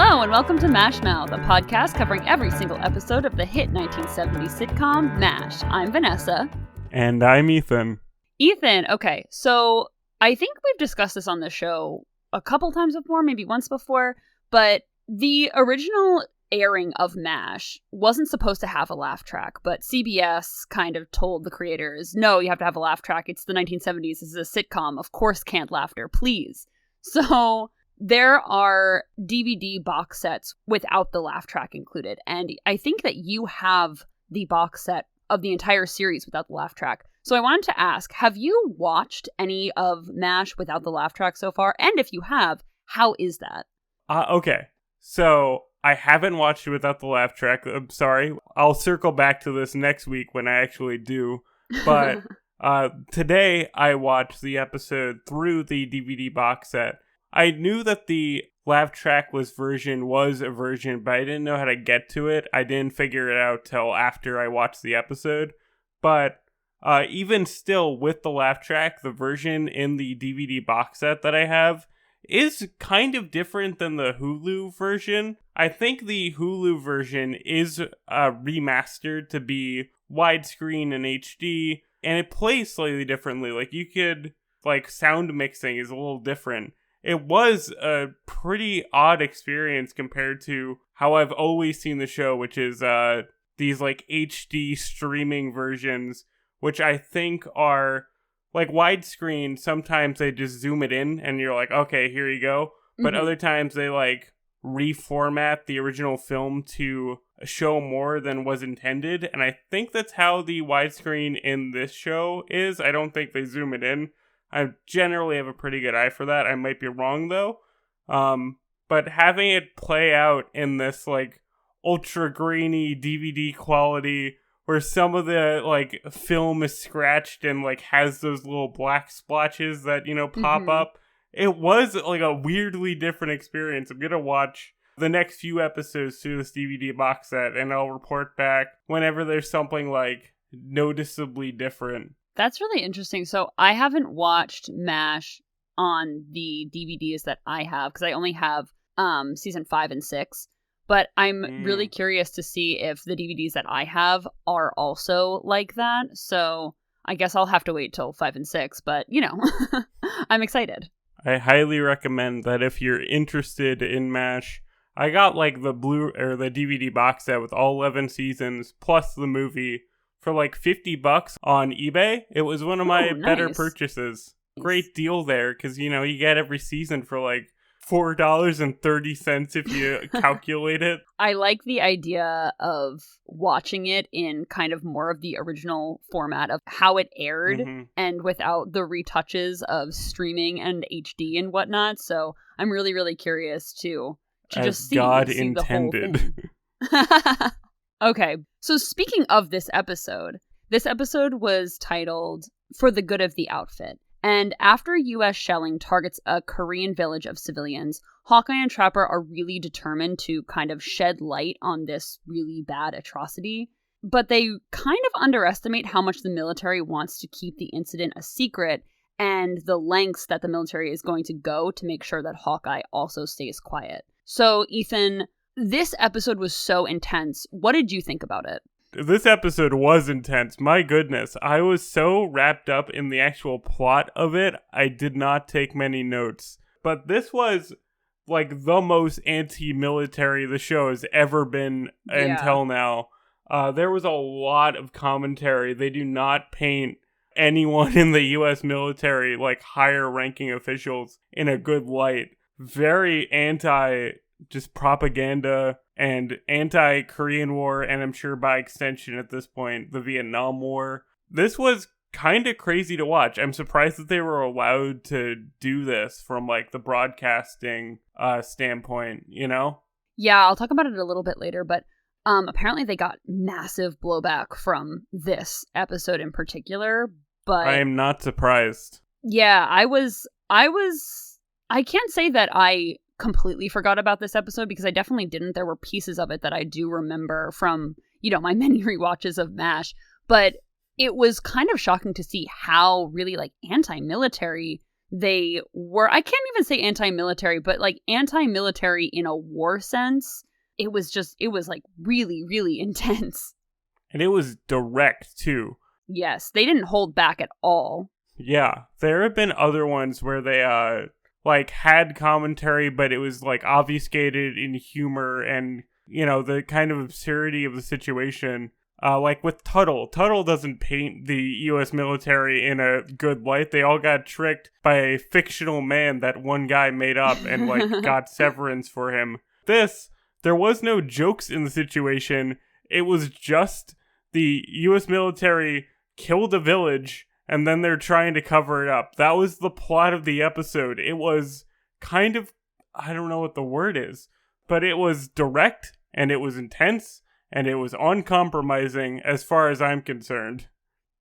Hello and welcome to MASHmouth, a podcast covering every single episode of the hit 1970s sitcom MASH. I'm Vanessa. And I'm Ethan. Ethan, okay, so I think we've discussed this on the show a couple times before, maybe once before, but the original airing of MASH wasn't supposed to have a laugh track, but CBS kind of told the creators, no, you have to have a laugh track. It's the 1970s. This is a sitcom. Of course, canned laughter, please. So there are DVD box sets without the laugh track included. And I think that you have the box set of the entire series without the laugh track. So I wanted to ask, have you watched any of MASH without the laugh track so far? And if you have, how is that? Okay. So I haven't watched it without the laugh track. I'm sorry. I'll circle back to this next week when I actually do. But today I watched the episode through the DVD box set. I knew that the laugh trackless version was a version, but I didn't know how to get to it. I didn't figure it out till after I watched the episode. But even still, with the laugh track, the version in the DVD box set that I have is kind of different than the Hulu version. I think the Hulu version is remastered to be widescreen and HD, and it plays slightly differently. Like, you could, sound mixing is a little different. It was a pretty odd experience compared to how I've always seen the show, which is these HD streaming versions, which I think are widescreen. Sometimes they just zoom it in and you're like, okay, here you go. But other times they reformat the original film to show more than was intended. And I think that's how the widescreen in this show is. I don't think they zoom it in. I generally have a pretty good eye for that. I might be wrong, though. But having it play out in this, ultra grainy DVD quality where some of the, film is scratched and, has those little black splotches that, pop up, it was, a weirdly different experience. I'm gonna watch the next few episodes through this DVD box set, and I'll report back whenever there's something, noticeably different. That's really interesting. So I haven't watched MASH on the DVDs that I have because I only have season 5 and 6. But I'm really curious to see if the DVDs that I have are also like that. So I guess I'll have to wait till 5 and 6. But, I'm excited. I highly recommend that if you're interested in MASH. I got the the DVD box set with all 11 seasons plus the movie for $50 on eBay. It was one of my better purchases. Great deal there, because you get every season for $4.30 if you calculate it. I like the idea of watching it in kind of more of the original format of how it aired and without the retouches of streaming and HD and whatnot. So I'm really, really curious to just see God see intended. The whole thing. Okay, so speaking of this episode was titled For the Good of the Outfit. And after U.S. shelling targets a Korean village of civilians, Hawkeye and Trapper are really determined to kind of shed light on this really bad atrocity. But they kind of underestimate how much the military wants to keep the incident a secret and the lengths that the military is going to go to make sure that Hawkeye also stays quiet. So, Ethan, this episode was so intense. What did you think about it? This episode was intense. My goodness. I was so wrapped up in the actual plot of it, I did not take many notes. But this was, the most anti-military the show has ever been until now. There was a lot of commentary. They do not paint anyone in the U.S. military, higher-ranking officials, in a good light. Very just propaganda and anti-Korean War, and I'm sure by extension at this point, the Vietnam War. This was kind of crazy to watch. I'm surprised that they were allowed to do this from, the broadcasting standpoint, Yeah, I'll talk about it a little bit later, but apparently they got massive blowback from this episode in particular, but I am not surprised. Yeah, I can't say that I completely forgot about this episode because I definitely didn't. There were pieces of it that I do remember from, my many rewatches of MASH, but it was kind of shocking to see how really anti-military they were, I can't even say anti-military, but like anti-military in a war sense. It was like really, really intense. And it was direct, too. Yes, they didn't hold back at all. Yeah, there have been other ones where they, like, had commentary, but it was, like, obfuscated in humor and, you know, the kind of absurdity of the situation. Like with Tuttle. Tuttle doesn't paint the U.S. military in a good light. They all got tricked by a fictional man that one guy made up and, like, got severance for him. There was no jokes in the situation. It was just the U.S. military killed a village, and then they're trying to cover it up. That was the plot of the episode. It was kind of, I don't know what the word is, but it was direct, and it was intense, and it was uncompromising as far as I'm concerned.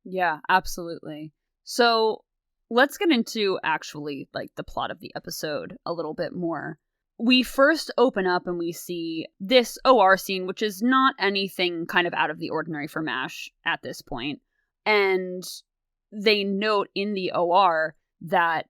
Yeah, absolutely. So let's get into actually like the plot of the episode a little bit more. We first open up and we see this OR scene, which is not anything kind of out of the ordinary for MASH at this point. And they note in the OR that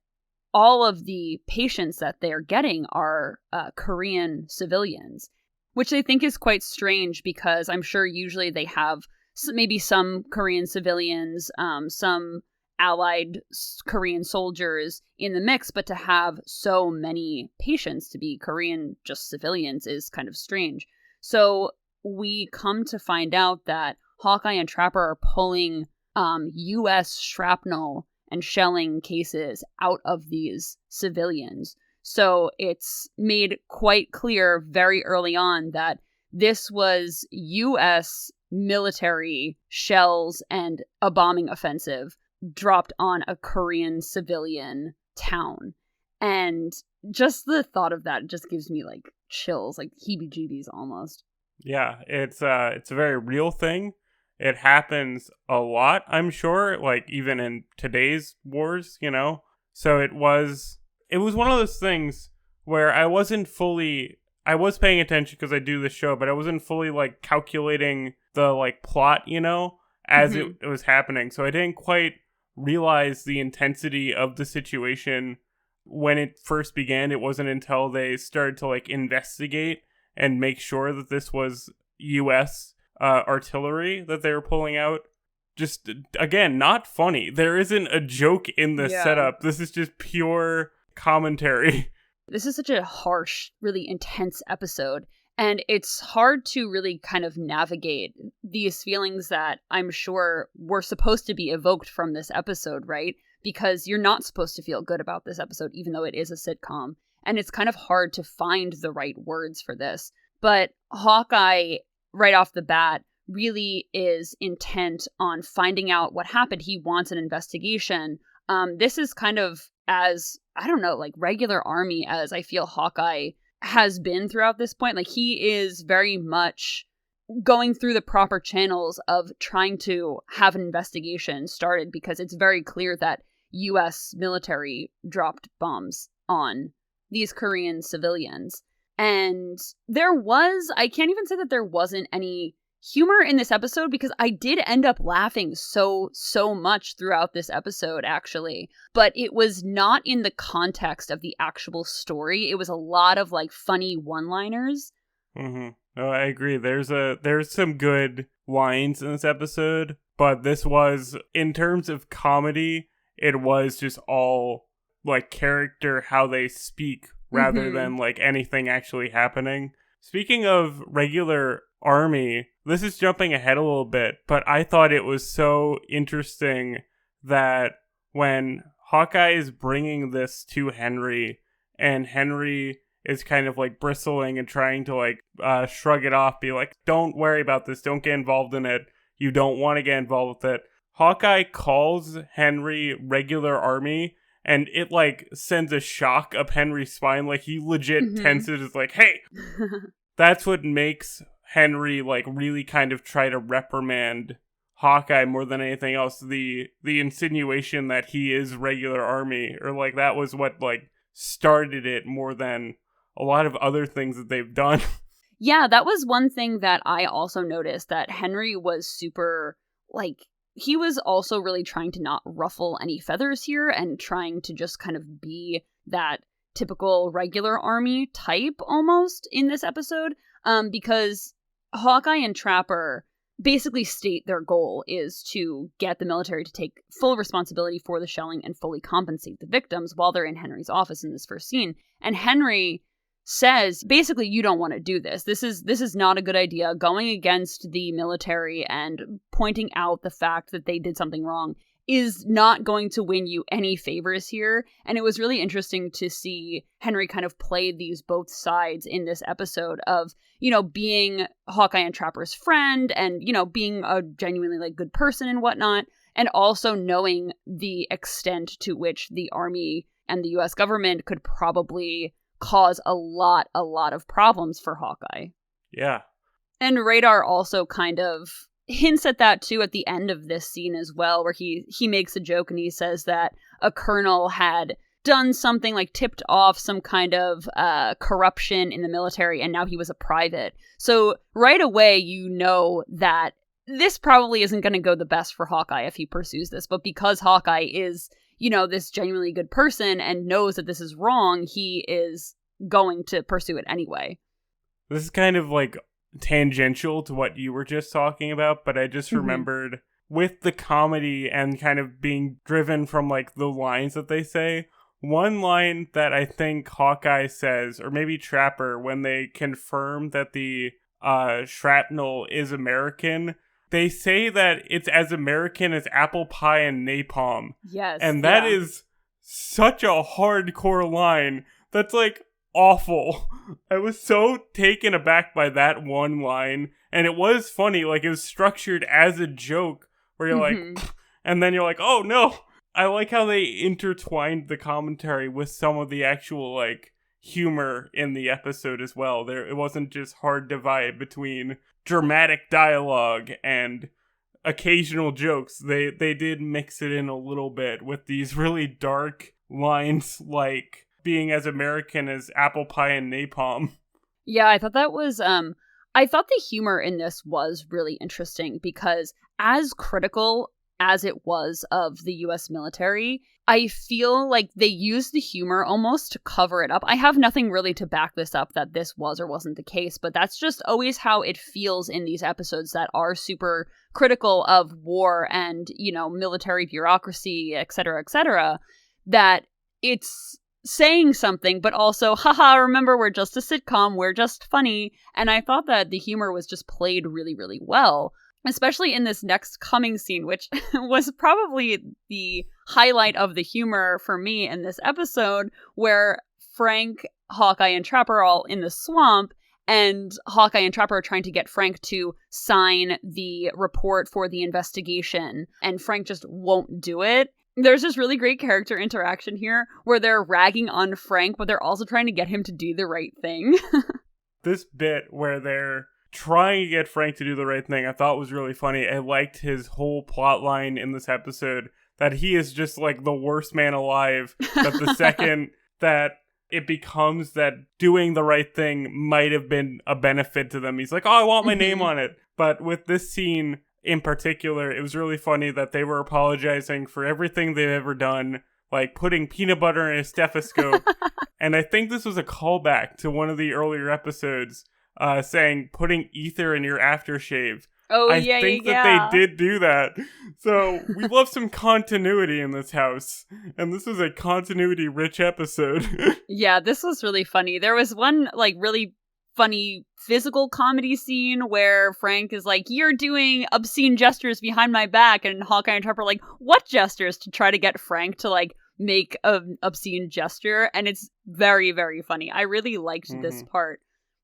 all of the patients that they're getting are Korean civilians, which they think is quite strange because I'm sure usually they have maybe some Korean civilians, some allied Korean soldiers in the mix, but to have so many patients to be Korean just civilians is kind of strange. So we come to find out that Hawkeye and Trapper are pulling U.S. shrapnel and shelling cases out of these civilians. So it's made quite clear very early on that this was U.S. military shells and a bombing offensive dropped on a Korean civilian town. And just the thought of that just gives me like chills, like heebie-jeebies almost. Yeah, it's a very real thing. It happens a lot, I'm sure, like even in today's wars, you know? So it was one of those things where I was paying attention because I do this show, but I wasn't fully like calculating the like plot, you know, as it was happening. So I didn't quite realize the intensity of the situation when it first began. It wasn't until they started to like investigate and make sure that this was U.S. Artillery that they were pulling out. Just, again, not funny. There isn't a joke in the setup. This is just pure commentary. This is such a harsh, really intense episode. And it's hard to really kind of navigate these feelings that I'm sure were supposed to be evoked from this episode, right? Because you're not supposed to feel good about this episode, even though it is a sitcom. And it's kind of hard to find the right words for this. But Hawkeye, right off the bat, really is intent on finding out what happened. He wants an investigation. This is kind of as, I don't know, like regular army as I feel Hawkeye has been throughout this point. Like he is very much going through the proper channels of trying to have an investigation started because it's very clear that U.S. military dropped bombs on these Korean civilians. And I can't even say that there wasn't any humor in this episode because I did end up laughing so much throughout this episode, actually. But it was not in the context of the actual story. It was a lot of like funny one-liners. Mm-hmm. Oh, I agree. There's some good lines in this episode, but this was, in terms of comedy, it was just all like character, how they speak, rather than like anything actually happening. Speaking of regular army, this is jumping ahead a little bit, but I thought it was so interesting that when Hawkeye is bringing this to Henry, and Henry is kind of like bristling and trying to like shrug it off, be like, don't worry about this, don't get involved in it, you don't want to get involved with it. Hawkeye calls Henry regular army, and it like sends a shock up Henry's spine, like he legit tenses, is like, hey! That's what makes Henry like really kind of try to reprimand Hawkeye more than anything else. The insinuation that he is regular army, or like that was what like started it more than a lot of other things that they've done. Yeah, that was one thing that I also noticed, that Henry was super like he was also really trying to not ruffle any feathers here and trying to just kind of be that typical regular army type almost in this episode, because Hawkeye and Trapper basically state their goal is to get the military to take full responsibility for the shelling and fully compensate the victims while they're in Henry's office in this first scene. And Henry says, basically, you don't want to do this. This is not a good idea. Going against the military and pointing out the fact that they did something wrong is not going to win you any favors here. And it was really interesting to see Henry kind of play these both sides in this episode of, being Hawkeye and Trapper's friend and, being a genuinely like good person and whatnot. And also knowing the extent to which the army and the US government could probably cause a lot of problems for Hawkeye. Yeah. And Radar also kind of hints at that too at the end of this scene as well, where he makes a joke and he says that a colonel had done something like tipped off some kind of corruption in the military and now he was a private. So right away you know that this probably isn't going to go the best for Hawkeye if he pursues this, but because Hawkeye is, this genuinely good person and knows that this is wrong, he is going to pursue it anyway. This is kind of like tangential to what you were just talking about, but I just remembered with the comedy and kind of being driven from like the lines that they say, one line that I think Hawkeye says, or maybe Trapper, when they confirm that the shrapnel is American, they say that it's as American as apple pie and napalm. Yes. And that is such a hardcore line that's like awful. I was so taken aback by that one line. And it was funny. Like, it was structured as a joke where you're like, and then you're like, oh no. I like how they intertwined the commentary with some of the actual like humor in the episode as well. It wasn't just hard divide between dramatic dialogue and occasional jokes. They did mix it in a little bit with these really dark lines like being as American as apple pie and napalm. Yeah, I thought that was I thought the humor in this was really interesting because as critical as it was of the US military, I feel like they used the humor almost to cover it up. I have nothing really to back this up that this was or wasn't the case, but that's just always how it feels in these episodes that are super critical of war and, military bureaucracy, etc., that it's saying something, but also, haha, remember, we're just a sitcom, we're just funny. And I thought that the humor was just played really, really well. Especially in this next coming scene, which was probably the highlight of the humor for me in this episode, where Frank, Hawkeye, and Trapper are all in the swamp, and Hawkeye and Trapper are trying to get Frank to sign the report for the investigation, and Frank just won't do it. There's this really great character interaction here, where they're ragging on Frank, but they're also trying to get him to do the right thing. This bit where they're trying to get Frank to do the right thing, I thought was really funny. I liked his whole plot line in this episode, that he is just like the worst man alive, that the second that it becomes that doing the right thing might have been a benefit to them, he's like, oh, I want my name on it. But with this scene in particular, it was really funny that they were apologizing for everything they've ever done, like putting peanut butter in a stethoscope. And I think this was a callback to one of the earlier episodes, saying putting ether in your aftershave. Oh, I think that they did do that. So we love some continuity in this house. And this was a continuity-rich episode. Yeah, this was really funny. There was one, like, really funny physical comedy scene where Frank is like, you're doing obscene gestures behind my back. And Hawkeye and Trapper are like, what gestures? To try to get Frank to, like, make an obscene gesture. And it's very, very funny. I really liked this part.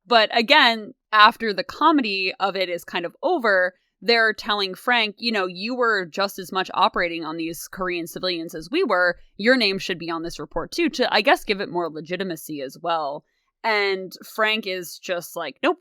But again, after the comedy of it is kind of over, they're telling Frank, you were just as much operating on these Korean civilians as we were. Your name should be on this report too, to, I guess, give it more legitimacy as well. And Frank is just like, nope.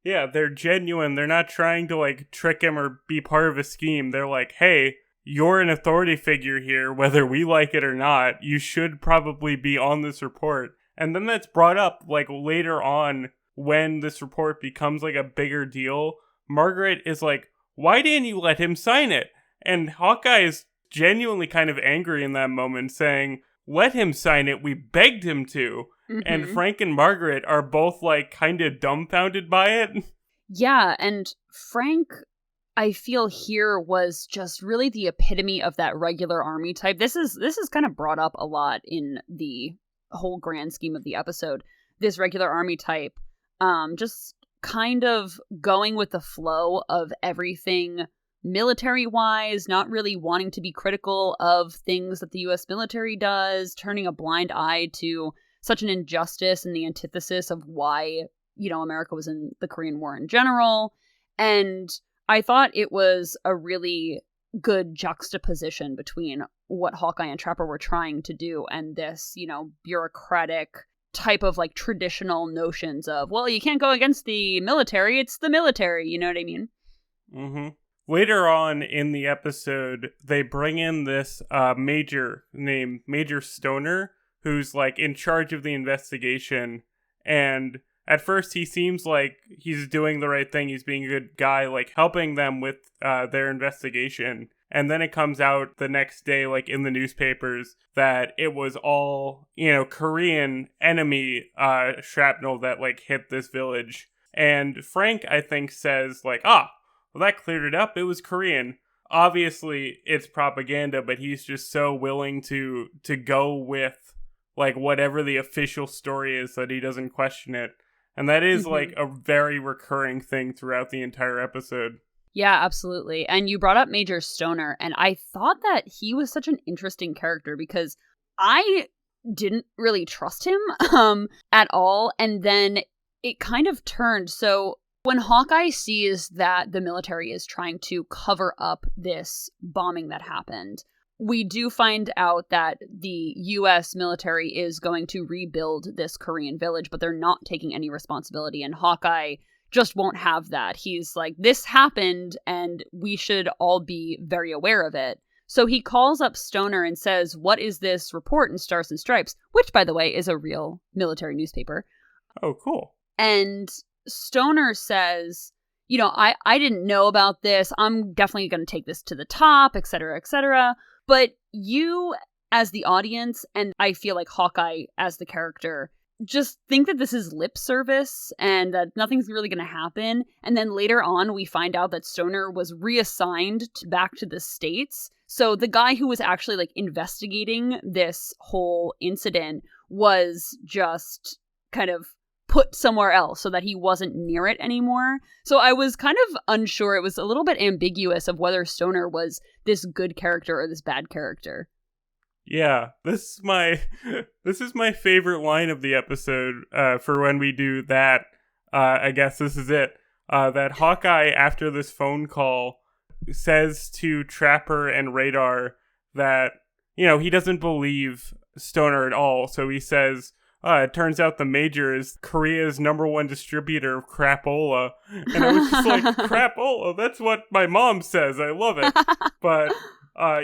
Yeah, they're genuine. They're not trying to, like, trick him or be part of a scheme. They're like, hey, you're an authority figure here, whether we like it or not. You should probably be on this report. And then that's brought up, like, later on when this report becomes, like, a bigger deal. Margaret is like, why didn't you let him sign it? And Hawkeye is genuinely kind of angry in that moment, saying, let him sign it, we begged him to. Mm-hmm. And Frank and Margaret are both like kind of dumbfounded by it. Yeah, and Frank, I feel here, was just really the epitome of that regular army type. This is kind of brought up a lot in the whole grand scheme of the episode. This regular army type, just kind of going with the flow of everything military-wise, not really wanting to be critical of things that the U.S. military does, turning a blind eye to such an injustice and the antithesis of why, America was in the Korean War in general. And I thought it was a really good juxtaposition between what Hawkeye and Trapper were trying to do and this, bureaucratic type of like traditional notions of, well, you can't go against the military, it's the military, you know what I mean? Mm-hmm. Later on in the episode, they bring in this major named Major Stoner, who's like in charge of the investigation. And at first he seems like he's doing the right thing. He's being a good guy, like helping them with their investigation. And then it comes out the next day, like in the newspapers, that it was all, Korean enemy shrapnel that like hit this village. And Frank, I think, says like, well, that cleared it up. It was Korean. Obviously, it's propaganda, but he's just so willing to go with like whatever the official story is that he doesn't question it. And that is like a very recurring thing throughout the entire episode. Yeah, absolutely. And you brought up Major Stoner, and I thought that he was such an interesting character because I didn't really trust him at all. And then it kind of turned. So when Hawkeye sees that the military is trying to cover up this bombing that happened, we do find out that the U.S. military is going to rebuild this Korean village, but they're not taking any responsibility. And Hawkeye just won't have that. He's like, this happened and we should all be very aware of it. So he calls up Stoner and says, what is this report in Stars and Stripes? Which, by the way, is a real military newspaper. Oh, cool. And Stoner says, I didn't know about this. I'm definitely going to take this to the top, et cetera, et cetera. But you, as the audience, and I feel like Hawkeye as the character, just think that this is lip service and that nothing's really going to happen. And then later on, we find out that Stoner was reassigned back to the States. So the guy who was actually like investigating this whole incident was just kind of put somewhere else so that he wasn't near it anymore. So I was kind of unsure. It was a little bit ambiguous of whether Stoner was this good character or this bad character. Yeah, this is my favorite line of the episode for when we do that. I guess this is it. That Hawkeye, after this phone call, says to Trapper and Radar that, he doesn't believe Stoner at all. So he says, it turns out the Major is Korea's #1 distributor of crapola. And I was just like, crapola? That's what my mom says. I love it. But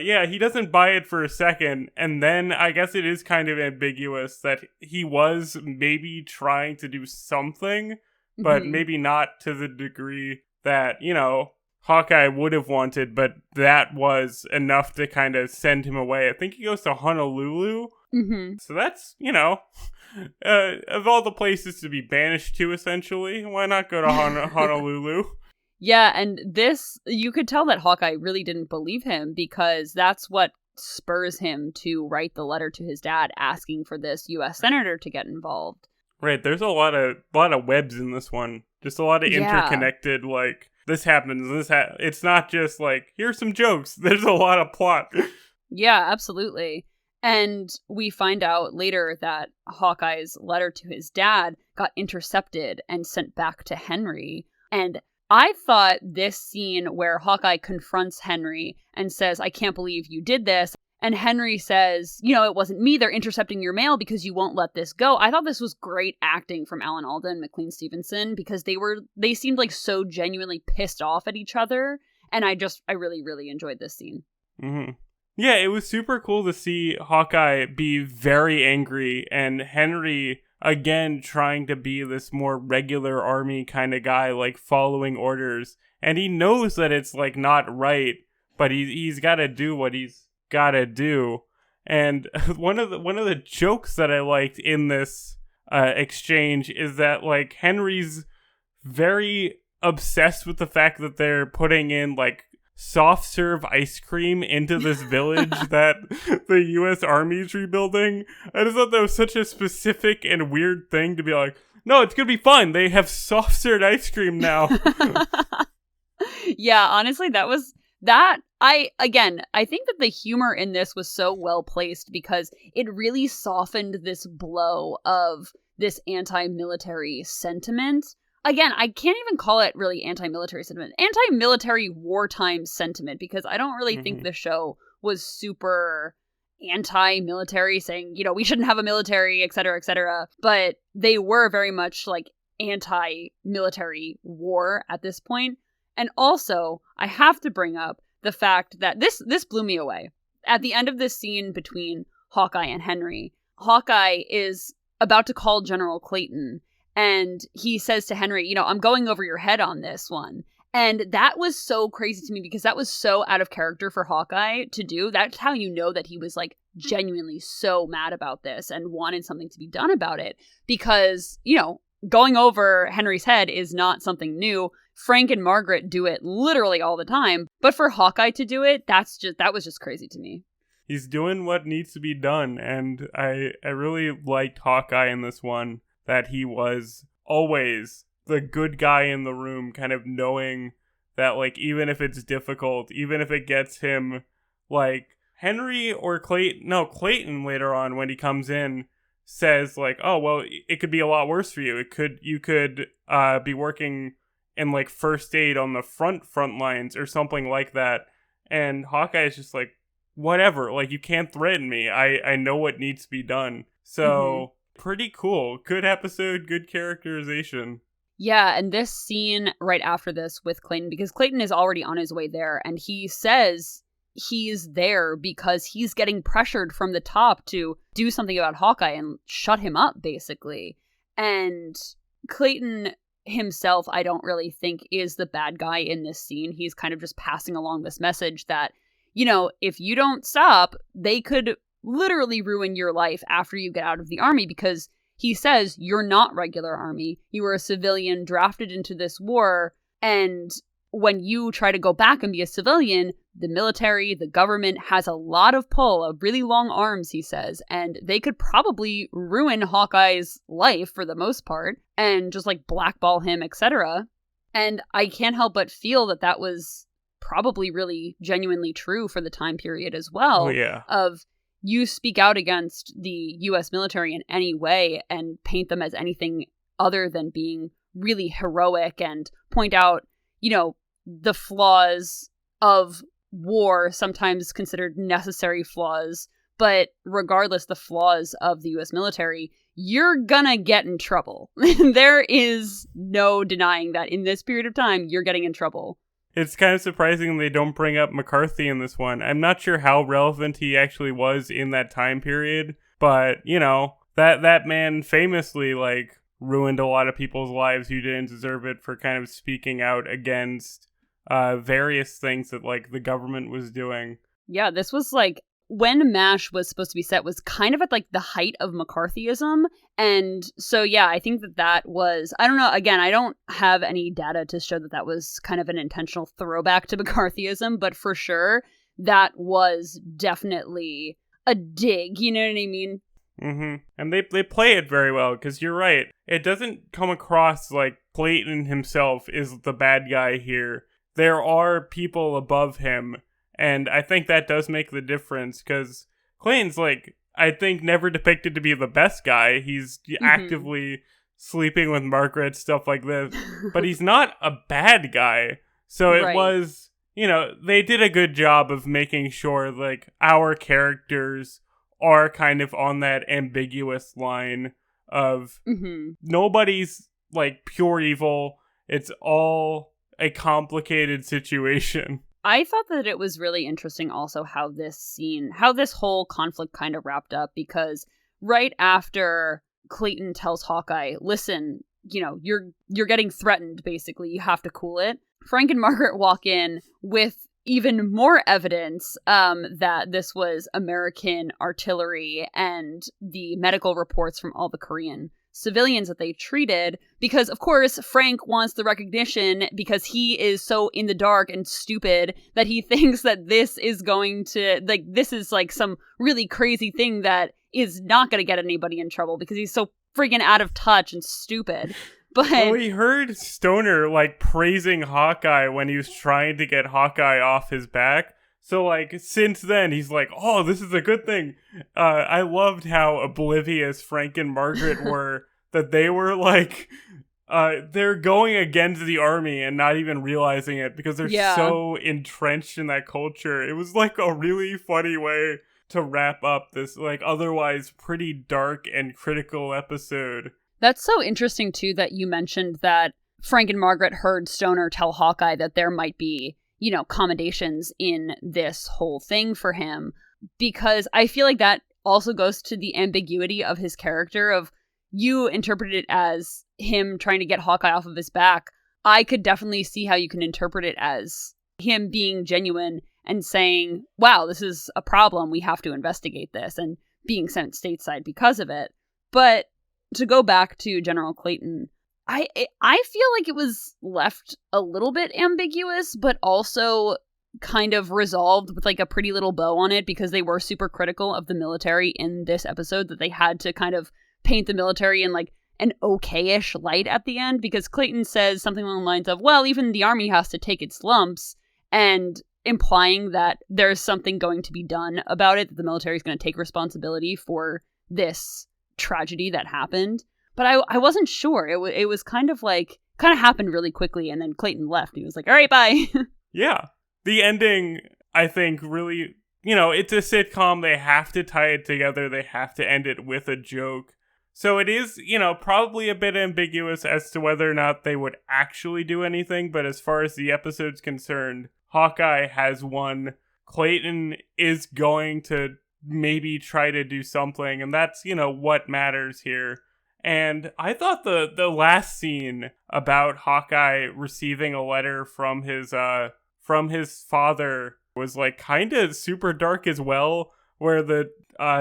yeah, he doesn't buy it for a second. And then I guess it is kind of ambiguous that he was maybe trying to do something, but maybe not to the degree that, Hawkeye would have wanted, but that was enough to kind of send him away. I think he goes to Honolulu. So that's, of all the places to be banished to, essentially, why not go to Honolulu? Yeah, and this, you could tell that Hawkeye really didn't believe him because that's what spurs him to write the letter to his dad asking for this U.S. senator to get involved. Right, there's a lot of webs in this one. Just a lot of interconnected, like, this happens, it's not just like, here's some jokes. There's a lot of plot. Yeah, absolutely. And we find out later that Hawkeye's letter to his dad got intercepted and sent back to Henry. And I thought this scene where Hawkeye confronts Henry and says, I can't believe you did this. And Henry says, it wasn't me. They're intercepting your mail because you won't let this go. I thought this was great acting from Alan Alda and McLean Stevenson because they seemed like so genuinely pissed off at each other. And I really, really enjoyed this scene. Mm-hmm. Yeah, it was super cool to see Hawkeye be very angry and Henry, again, trying to be this more regular army kind of guy, like following orders. And he knows that it's like not right, but he's got to do what he's got to do. And one of the jokes that I liked in this exchange is that like Henry's very obsessed with the fact that they're putting in like soft serve ice cream into this village that the U.S. Army's rebuilding. I just thought that was such a specific and weird thing to be like, no, it's gonna be fun. They have soft serve ice cream now. Yeah, honestly, I think that the humor in this was so well placed because it really softened this blow of this anti-military sentiment. Again, I can't even call it really anti-military sentiment. Anti-military wartime sentiment, because I don't really think the show was super anti-military, saying, we shouldn't have a military, et cetera, et cetera. But they were very much like anti-military war at this point. And also, I have to bring up the fact that this blew me away. At the end of this scene between Hawkeye and Henry, Hawkeye is about to call General Clayton, and he says to Henry, I'm going over your head on this one. And that was so crazy to me because that was so out of character for Hawkeye to do. That's how you know that he was like genuinely so mad about this and wanted something to be done about it. Because, going over Henry's head is not something new. Frank and Margaret do it literally all the time. But for Hawkeye to do it, that was just crazy to me. He's doing what needs to be done. And I really liked Hawkeye in this one, that he was always the good guy in the room, kind of knowing that, like, even if it's difficult, even if it gets him, like, Henry or Clayton later on when he comes in says, like, oh, well, it could be a lot worse for you. You could be working in, like, first aid on the front lines or something like that. And Hawkeye is just like, whatever, like, you can't threaten me. I know what needs to be done. So... Pretty cool. Good episode, good characterization. Yeah, and this scene right after this with Clayton, because Clayton is already on his way there, and he says he's there because he's getting pressured from the top to do something about Hawkeye and shut him up, basically. And Clayton himself, I don't really think is the bad guy in this scene. He's kind of just passing along this message that, if you don't stop, they could literally ruin your life after you get out of the army, because he says you're not regular army. You were a civilian drafted into this war, and when you try to go back and be a civilian, the military, the government has a lot of pull, of really long arms, he says, and they could probably ruin Hawkeye's life for the most part and just like blackball him, etc. And I can't help but feel that that was probably really genuinely true for the time period as well. Oh, yeah. Of you speak out against the U.S. military in any way and paint them as anything other than being really heroic and point out, the flaws of war, sometimes considered necessary flaws, but regardless the flaws of the U.S. military, you're gonna get in trouble. There is no denying that in this period of time, you're getting in trouble. It's kind of surprising they don't bring up McCarthy in this one. I'm not sure how relevant he actually was in that time period, but, that man famously, like, ruined a lot of people's lives who didn't deserve it for kind of speaking out against various things that, like, the government was doing. Yeah, this was, like, when MASH was supposed to be set was kind of at like the height of McCarthyism. And so, yeah, I think that was, I don't know, again, I don't have any data to show that was kind of an intentional throwback to McCarthyism, but for sure, that was definitely a dig, you know what I mean? Mm-hmm. And they play it very well, because you're right. It doesn't come across like Clayton himself is the bad guy here. There are people above him. And I think that does make the difference, because Clayton's, like, I think never depicted to be the best guy. He's actively sleeping with Margaret, stuff like this. But he's not a bad guy. So it was, they did a good job of making sure, like, our characters are kind of on that ambiguous line of nobody's, like, pure evil. It's all a complicated situation. I thought that it was really interesting also how this whole conflict kind of wrapped up, because right after Clayton tells Hawkeye, listen, you're getting threatened, basically, you have to cool it. Frank and Margaret walk in with even more evidence that this was American artillery and the medical reports from all the Korean civilians that they treated, because of course Frank wants the recognition because he is so in the dark and stupid that he thinks that this is going to, like, this is like some really crazy thing that is not going to get anybody in trouble because he's so freaking out of touch and stupid. But well, he heard Stoner like praising Hawkeye when he was trying to get Hawkeye off his back. So, like, since then, he's like, oh, this is a good thing. I loved how oblivious Frank and Margaret were, that they were, like, they're going against the army and not even realizing it because they're so entrenched in that culture. It was, like, a really funny way to wrap up this, like, otherwise pretty dark and critical episode. That's so interesting, too, that you mentioned that Frank and Margaret heard Stoner tell Hawkeye that there might be, you know, commendations in this whole thing for him, because I feel like that also goes to the ambiguity of his character of, you interpret it as him trying to get Hawkeye off of his back. I could definitely see how you can interpret it as him being genuine and saying, wow, this is a problem, we have to investigate this, and being sent stateside because of it. But to go back to General Clayton, I feel like it was left a little bit ambiguous, but also kind of resolved with like a pretty little bow on it, because they were super critical of the military in this episode, that they had to kind of paint the military in like an okay-ish light at the end, because Clayton says something along the lines of, well, even the army has to take its lumps, and implying that there's something going to be done about it, that the military is going to take responsibility for this tragedy that happened. But I wasn't sure. It was kind of happened really quickly, and then Clayton left. He was like, all right, bye. Yeah. The ending, I think, really, you know, it's a sitcom. They have to tie it together. They have to end it with a joke. So it is, you know, probably a bit ambiguous as to whether or not they would actually do anything. But as far as the episode's concerned, Hawkeye has won. Clayton is going to maybe try to do something. And that's, you know, what matters here. And I thought the last scene about Hawkeye receiving a letter from his father was like kind of super dark as well, where the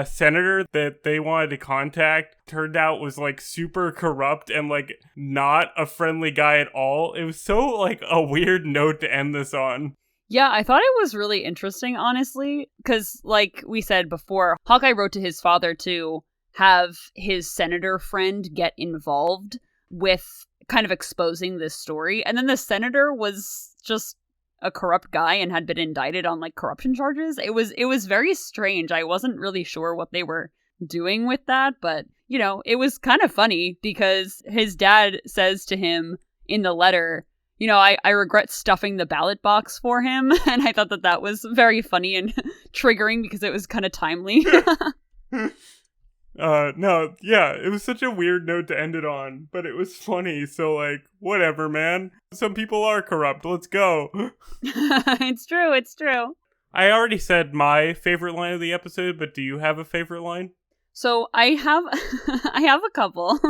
senator that they wanted to contact turned out was like super corrupt and like not a friendly guy at all. It was so like a weird note to end this on. Yeah, I thought it was really interesting, honestly, because like we said before, Hawkeye wrote to his father to have his senator friend get involved with kind of exposing this story. And then the senator was just a corrupt guy and had been indicted on like corruption charges. It was very strange. I wasn't really sure what they were doing with that, but you know, it was kind of funny because his dad says to him in the letter, you know, I regret stuffing the ballot box for him. And I thought that was very funny and triggering because it was kind of timely. No, yeah, it was such a weird note to end it on, but it was funny, so like, whatever, man. Some people are corrupt, let's go. It's true. I already said my favorite line of the episode, but do you have a favorite line? So I have a couple.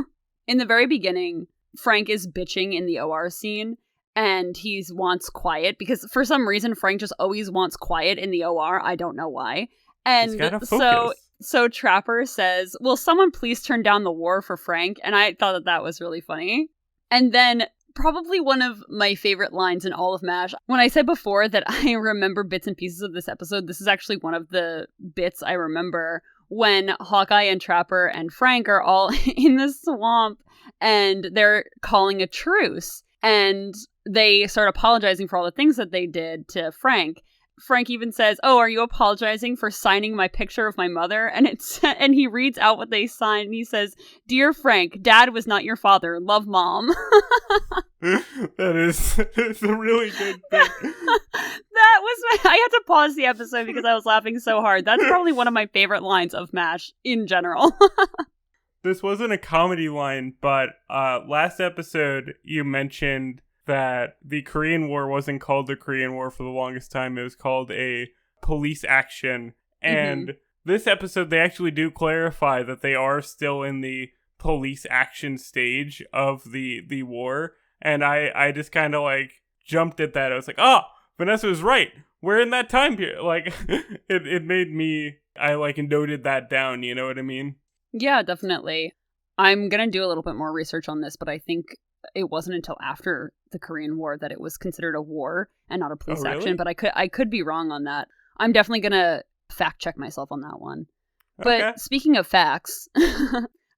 In the very beginning, Frank is bitching in the OR scene, and he wants quiet, because for some reason Frank just always wants quiet in the OR, I don't know why. And he's gotta focus. So Trapper says, will someone please turn down the war for Frank? And I thought that was really funny. And then probably one of my favorite lines in all of MASH, when I said before that I remember bits and pieces of this episode, this is actually one of the bits I remember, when Hawkeye and Trapper and Frank are all in the swamp and they're calling a truce. And they start apologizing for all the things that they did to Frank. Frank even says, oh, are you apologizing for signing my picture of my mother? And and he reads out what they signed, and he says, dear Frank, Dad was not your father. Love, Mom. It's a really good bit. I had to pause the episode because I was laughing so hard. That's probably one of my favorite lines of MASH in general. This wasn't a comedy line, but last episode you mentioned that the Korean War wasn't called the Korean War for the longest time. It was called a police action. And this episode, they actually do clarify that they are still in the police action stage of the war. And I just kind of like jumped at that. I was like, oh, Vanessa was right. we're in that time period. Like, it made me, I like noted that down, you know what I mean? Yeah, definitely. I'm going to do a little bit more research on this, but I think it wasn't until after the Korean War that it was considered a war and not a police action, but I could be wrong on that. I'm definitely going to fact check myself on that one. Okay. But speaking of facts,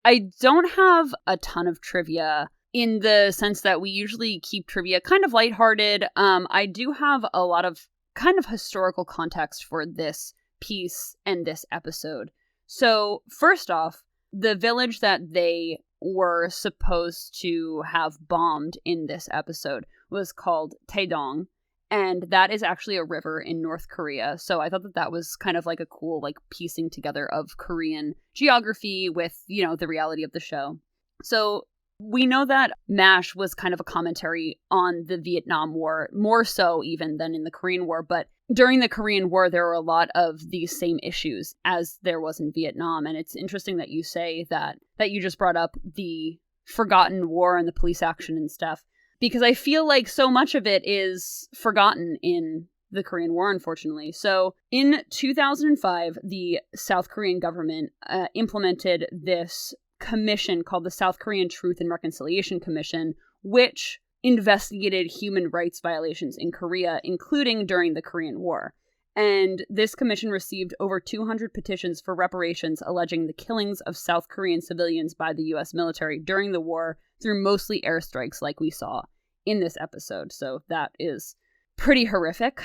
I don't have a ton of trivia in the sense that we usually keep trivia kind of lighthearted. I do have a lot of kind of historical context for this piece and this episode. So first off, the village that they were supposed to have bombed in this episode was called Taedong, and that is actually a river in North Korea. So I thought that that was kind of like a cool like piecing together of Korean geography with, you know, the reality of the show. So we know that MASH was kind of a commentary on the Vietnam War, more so even than in the Korean War. But during the Korean War, there were a lot of these same issues as there was in Vietnam. And it's interesting that you say that you just brought up the forgotten war and the police action and stuff, because I feel like so much of it is forgotten in the Korean War, unfortunately. So in 2005, the South Korean government implemented this commission called the South Korean Truth and Reconciliation Commission, which investigated human rights violations in Korea, including during the Korean War. And this commission received over 200 petitions for reparations alleging the killings of South Korean civilians by the US military during the war through mostly airstrikes like we saw in this episode. So that is pretty horrific.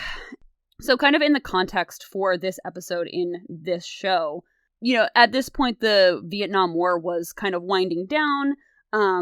So kind of in the context for this episode in this show, you know, at this point, the Vietnam War was kind of winding down,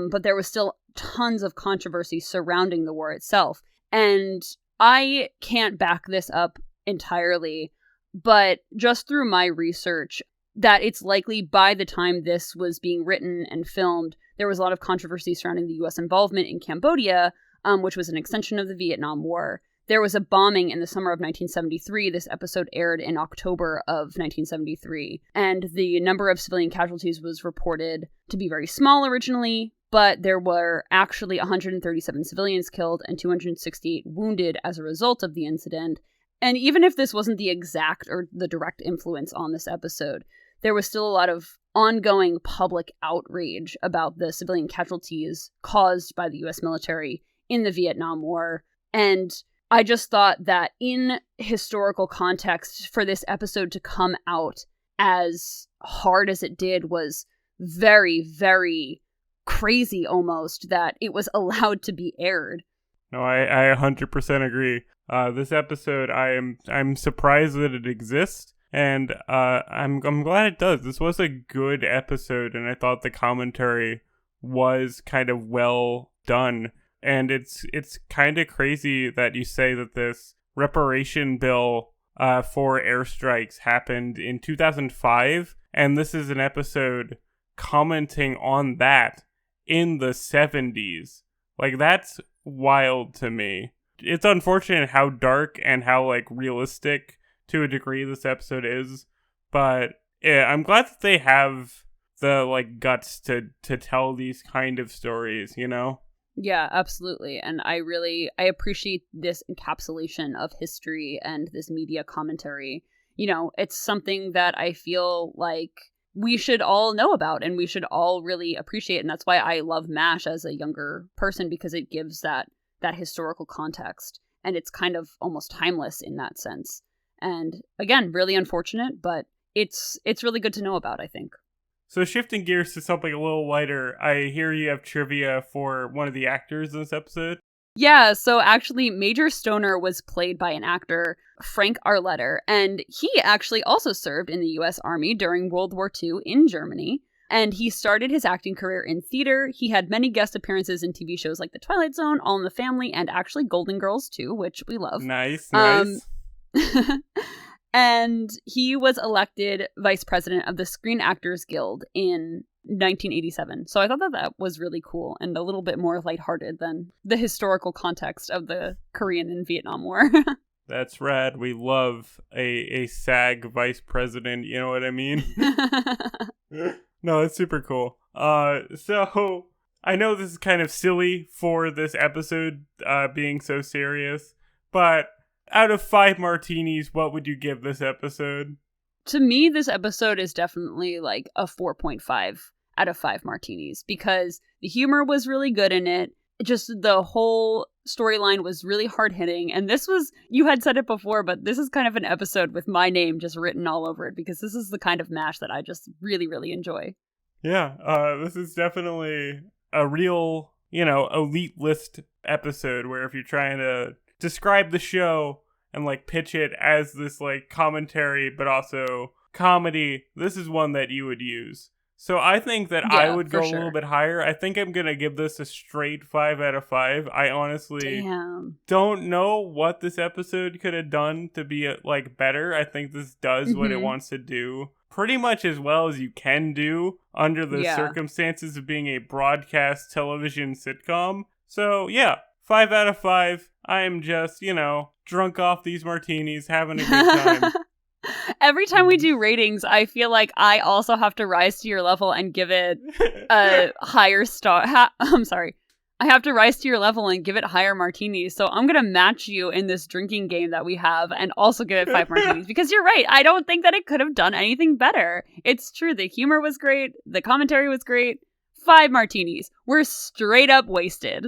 but there was still tons of controversy surrounding the war itself. And I can't back this up entirely, but just through my research, that it's likely by the time this was being written and filmed, there was a lot of controversy surrounding the U.S. involvement in Cambodia, which was an extension of the Vietnam War. There was a bombing in the summer of 1973. This episode aired in October of 1973. And the number of civilian casualties was reported to be very small originally, but there were actually 137 civilians killed and 268 wounded as a result of the incident. And even if this wasn't the exact or the direct influence on this episode, there was still a lot of ongoing public outrage about the civilian casualties caused by the U.S. military in the Vietnam War. And I just thought that in historical context, for this episode to come out as hard as it did was very, very crazy almost that it was allowed to be aired. No, I 100% agree. This episode, I'm surprised that it exists, and I'm glad it does. This was a good episode, and I thought the commentary was kind of well done. And it's kind of crazy that you say that this reparation bill for airstrikes happened in 2005, and this is an episode commenting on that in the 70s. Like, that's wild to me. It's unfortunate how dark and how, like, realistic to a degree this episode is, but yeah, I'm glad that they have the, like, guts to tell these kind of stories, you know? Yeah, absolutely. And I appreciate this encapsulation of history and this media commentary. You know, it's something that I feel like we should all know about and we should all really appreciate. And that's why I love MASH as a younger person, because it gives that historical context. And it's kind of almost timeless in that sense. And again, really unfortunate, but it's really good to know about, I think. So shifting gears to something a little lighter, I hear you have trivia for one of the actors in this episode. Yeah, so actually Major Stoner was played by an actor, Frank Arletter, and he actually also served in the U.S. Army during World War II in Germany. And he started his acting career in theater. He had many guest appearances in TV shows like The Twilight Zone, All in the Family, and actually Golden Girls too, which we love. Nice. And he was elected vice president of the Screen Actors Guild in 1987. So I thought that was really cool and a little bit more lighthearted than the historical context of the Korean and Vietnam War. That's rad. We love a SAG vice president, you know what I mean? No, it's super cool. So I know this is kind of silly for this episode being so serious, but out of 5 martinis, what would you give this episode? To me, this episode is definitely like a 4.5 out of 5 martinis because the humor was really good in it. Just the whole storyline was really hard hitting. And this was, you had said it before, but this is kind of an episode with my name just written all over it because this is the kind of MASH that I just really, really enjoy. Yeah, this is definitely a real, elite list episode where if you're trying to describe the show and like pitch it as this like commentary but also comedy, this is one that you would use. So I think that I would go a little bit higher. I think I'm going to give this a straight 5 out of 5. I honestly don't know what this episode could have done to be like better. I think this does what it wants to do pretty much as well as you can do under the circumstances of being a broadcast television sitcom. So yeah, 5 out of 5. I am just, drunk off these martinis, having a good time. Every time we do ratings, I feel like I also have to rise to your level and give it a higher star. I'm sorry. I have to rise to your level and give it higher martinis. So I'm going to match you in this drinking game that we have and also give it 5 martinis. Because you're right. I don't think that it could have done anything better. It's true. The humor was great. The commentary was great. 5 martinis. We're straight up wasted.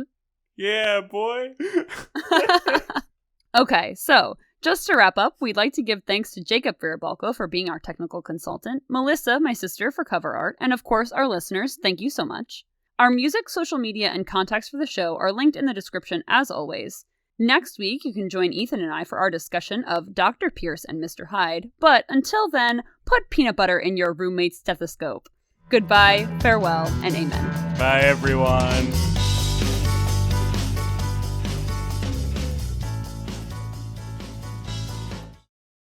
Yeah, boy. Okay, so just to wrap up, we'd like to give thanks to Jacob Virabalco for being our technical consultant, Melissa, my sister, for cover art, and of course our listeners, thank you so much. Our music, social media, and contacts for the show are linked in the description as always. Next week, you can join Ethan and I for our discussion of Dr. Pierce and Mr. Hyde, but until then, put peanut butter in your roommate's stethoscope. Goodbye, farewell, and amen. Bye, everyone.